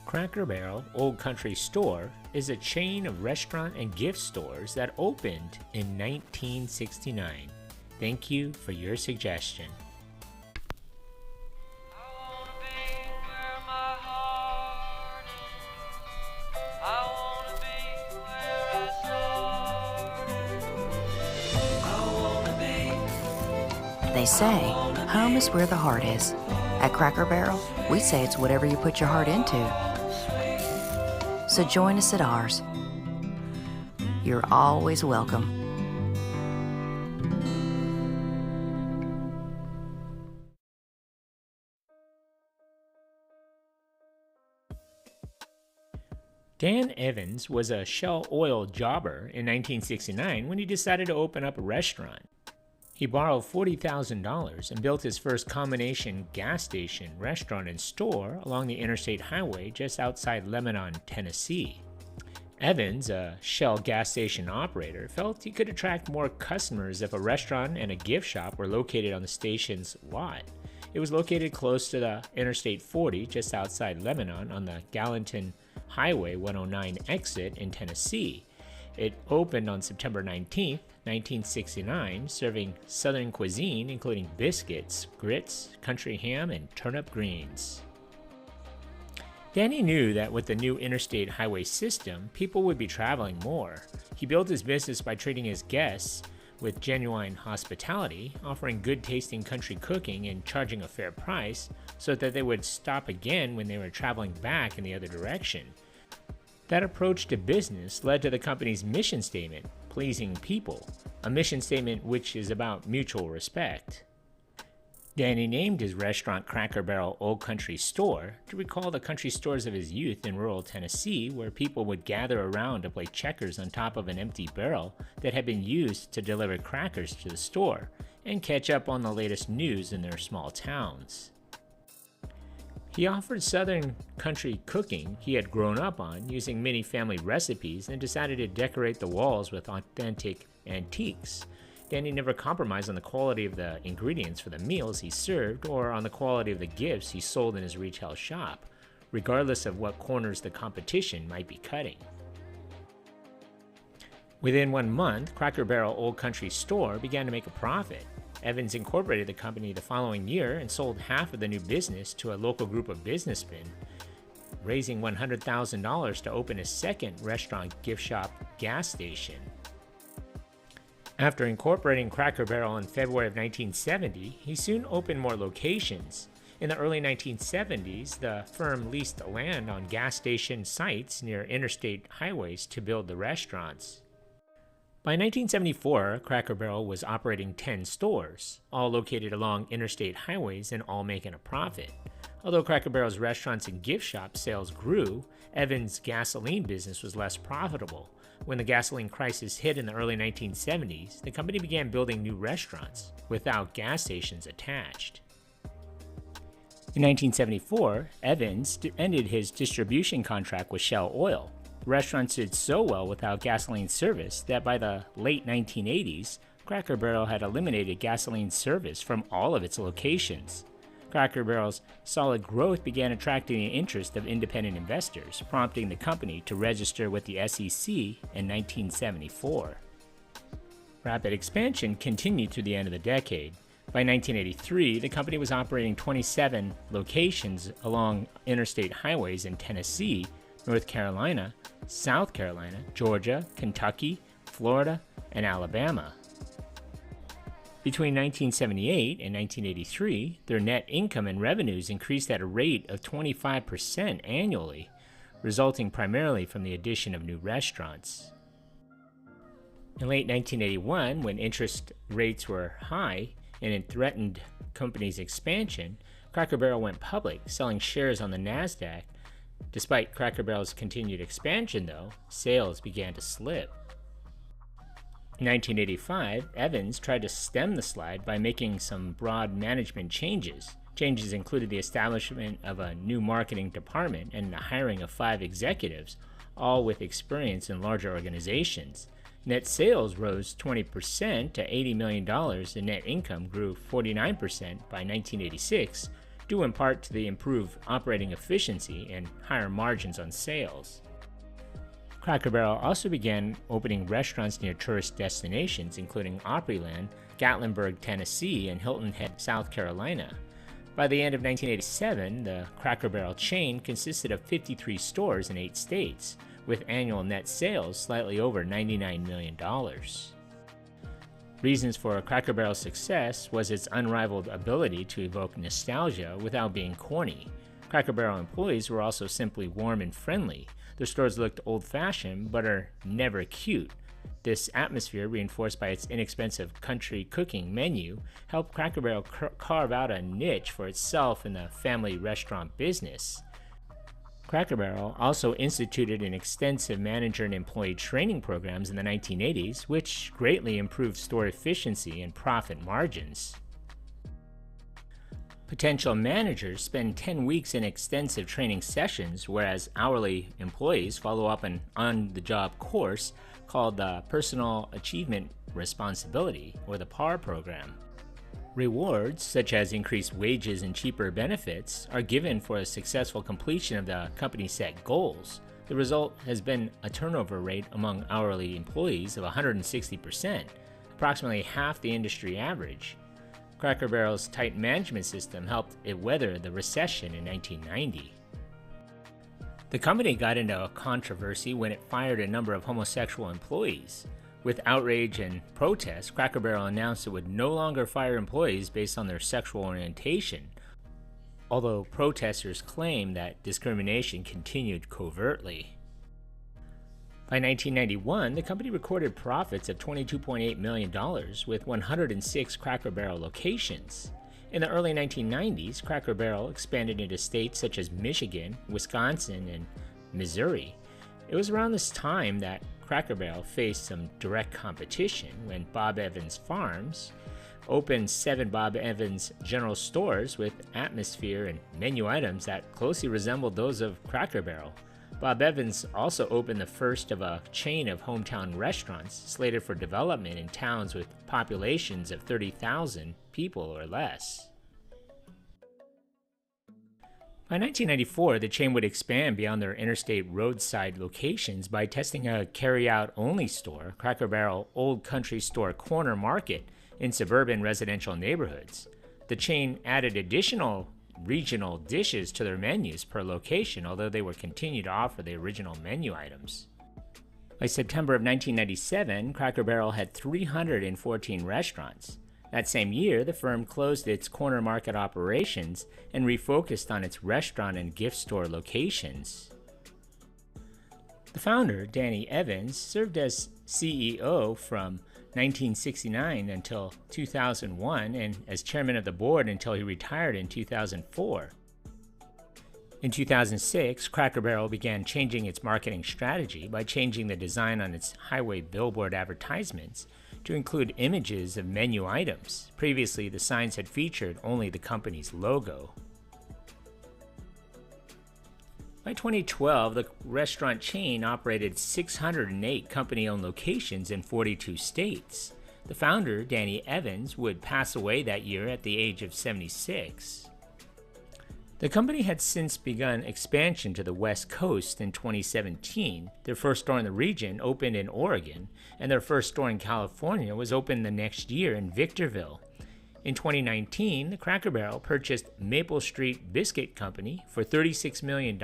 Cracker Barrel Old Country Store is a chain of restaurant and gift stores that opened in 1969. Thank you for your suggestion. They say, home is where the heart is. At Cracker Barrel, we say it's whatever you put your heart into. So join us at ours. You're always welcome. Dan Evans was a Shell Oil jobber in 1969 when he decided to open up a restaurant. He borrowed $40,000 and built his first combination gas station, restaurant, and store along the interstate highway just outside Lebanon, Tennessee. Evans, a Shell gas station operator, felt he could attract more customers if a restaurant and a gift shop were located on the station's lot. It was located close to the Interstate 40 just outside Lebanon on the Gallatin Highway 109 exit in Tennessee. It opened on September 19, 1969, serving Southern cuisine including biscuits, grits, country ham, and turnip greens. Danny knew that with the new interstate highway system, people would be traveling more. He built his business by treating his guests with genuine hospitality, offering good-tasting country cooking and charging a fair price so that they would stop again when they were traveling back in the other direction. That approach to business led to the company's mission statement, pleasing people, a mission statement which is about mutual respect. Danny named his restaurant Cracker Barrel Old Country Store to recall the country stores of his youth in rural Tennessee, where people would gather around to play checkers on top of an empty barrel that had been used to deliver crackers to the store and catch up on the latest news in their small towns. He offered Southern country cooking he had grown up on, using many family recipes, and decided to decorate the walls with authentic antiques. Danny never compromised on the quality of the ingredients for the meals he served or on the quality of the gifts he sold in his retail shop, regardless of what corners the competition might be cutting. Within 1 month, Cracker Barrel Old Country Store began to make a profit. Evans incorporated the company the following year and sold half of the new business to a local group of businessmen, raising $100,000 to open a second restaurant, gift shop, gas station. After incorporating Cracker Barrel in February of 1970, he soon opened more locations. In the early 1970s, the firm leased land on gas station sites near interstate highways to build the restaurants. By 1974, Cracker Barrel was operating 10 stores, all located along interstate highways and all making a profit. Although Cracker Barrel's restaurants and gift shop sales grew, Evans' gasoline business was less profitable. When the gasoline crisis hit in the early 1970s, the company began building new restaurants without gas stations attached. In 1974, Evans ended his distribution contract with Shell Oil. The restaurants did so well without gasoline service that by the late 1980s, Cracker Barrel had eliminated gasoline service from all of its locations. Cracker Barrel's solid growth began attracting the interest of independent investors, prompting the company to register with the SEC in 1974. Rapid expansion continued through the end of the decade. By 1983, the company was operating 27 locations along interstate highways in Tennessee, North Carolina, South Carolina, Georgia, Kentucky, Florida, and Alabama. Between 1978 and 1983, their net income and revenues increased at a rate of 25% annually, resulting primarily from the addition of new restaurants. In late 1981, when interest rates were high and it threatened company's expansion, Cracker Barrel went public, selling shares on the NASDAQ. Despite Cracker Barrel's continued expansion, though, sales began to slip. In 1985, Evans tried to stem the slide by making some broad management changes. Changes included the establishment of a new marketing department and the hiring of 5 executives, all with experience in larger organizations. Net sales rose 20% to $80 million and net income grew 49% by 1986, due in part to the improved operating efficiency and higher margins on sales. Cracker Barrel also began opening restaurants near tourist destinations, including Opryland, Gatlinburg, Tennessee, and Hilton Head, South Carolina. By the end of 1987, the Cracker Barrel chain consisted of 53 stores in 8 states, with annual net sales slightly over $99 million. Reasons for Cracker Barrel's success was its unrivaled ability to evoke nostalgia without being corny. Cracker Barrel employees were also simply warm and friendly. Their stores looked old-fashioned, but are never cute. This atmosphere, reinforced by its inexpensive country cooking menu, helped Cracker Barrel carve out a niche for itself in the family restaurant business. Cracker Barrel also instituted an extensive manager and employee training programs in the 1980s, which greatly improved store efficiency and profit margins. Potential managers spend 10 weeks in extensive training sessions, whereas hourly employees follow up an on-the-job course called the Personal Achievement Responsibility, or the PAR program. Rewards, such as increased wages and cheaper benefits, are given for a successful completion of the company's set goals. The result has been a turnover rate among hourly employees of 160%, approximately half the industry average. Cracker Barrel's tight management system helped it weather the recession in 1990. The company got into a controversy when it fired a number of homosexual employees. With outrage and protest, Cracker Barrel announced it would no longer fire employees based on their sexual orientation, although protesters claimed that discrimination continued covertly. By 1991, the company recorded profits of $22.8 million with 106 Cracker Barrel locations. In the early 1990s, Cracker Barrel expanded into states such as Michigan, Wisconsin, and Missouri. It was around this time that Cracker Barrel faced some direct competition when Bob Evans Farms opened 7 Bob Evans General Stores with atmosphere and menu items that closely resembled those of Cracker Barrel. Bob Evans also opened the first of a chain of hometown restaurants slated for development in towns with populations of 30,000 people or less. By 1994, the chain would expand beyond their interstate roadside locations by testing a carry-out-only store, Cracker Barrel Old Country Store Corner Market, in suburban residential neighborhoods. The chain added additional regional dishes to their menus per location, although they would continue to offer the original menu items. By September of 1997, Cracker Barrel had 314 restaurants. That same year, the firm closed its corner market operations and refocused on its restaurant and gift store locations. The founder, Danny Evans, served as CEO from 1969 until 2001 and as chairman of the board until he retired in 2004. In 2006, Cracker Barrel began changing its marketing strategy by changing the design on its highway billboard advertisements to include images of menu items. Previously, the signs had featured only the company's logo. By 2012, the restaurant chain operated 608 company-owned locations in 42 states. The founder, Danny Evans, would pass away that year at the age of 76. The company had since begun expansion to the West Coast in 2017. Their first store in the region opened in Oregon, and their first store in California was opened the next year in Victorville. In 2019, the Cracker Barrel purchased Maple Street Biscuit Company for $36 million.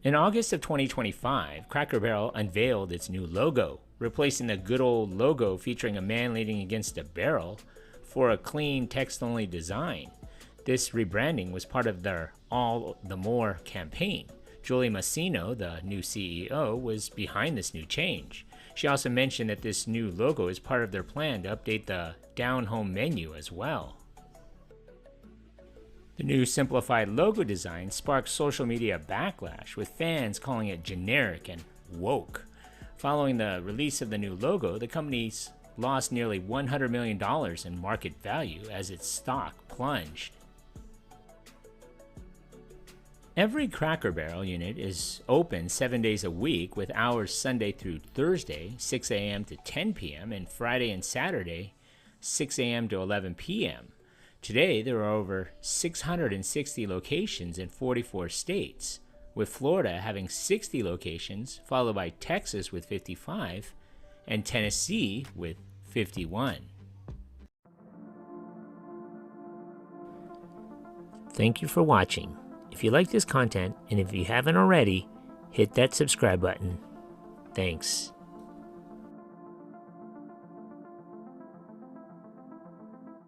In August of 2025, Cracker Barrel unveiled its new logo, replacing the good old logo featuring a man leaning against a barrel for a clean text-only design. This rebranding was part of their All the More campaign. Julie Masino, the new CEO, was behind this new change. She also mentioned that this new logo is part of their plan to update the down-home menu as well. The new simplified logo design sparked social media backlash, with fans calling it generic and woke. Following the release of the new logo, the company's lost nearly $100 million in market value as its stock plunged. Every Cracker Barrel unit is open 7 days a week, with hours Sunday through Thursday, 6 a.m. to 10 p.m., and Friday and Saturday, 6 a.m. to 11 p.m. Today, there are over 660 locations in 44 states, with Florida having 60 locations, followed by Texas with 55, and Tennessee with 51. Thank you for watching. If you like this content, and if you haven't already, hit that subscribe button. Thanks.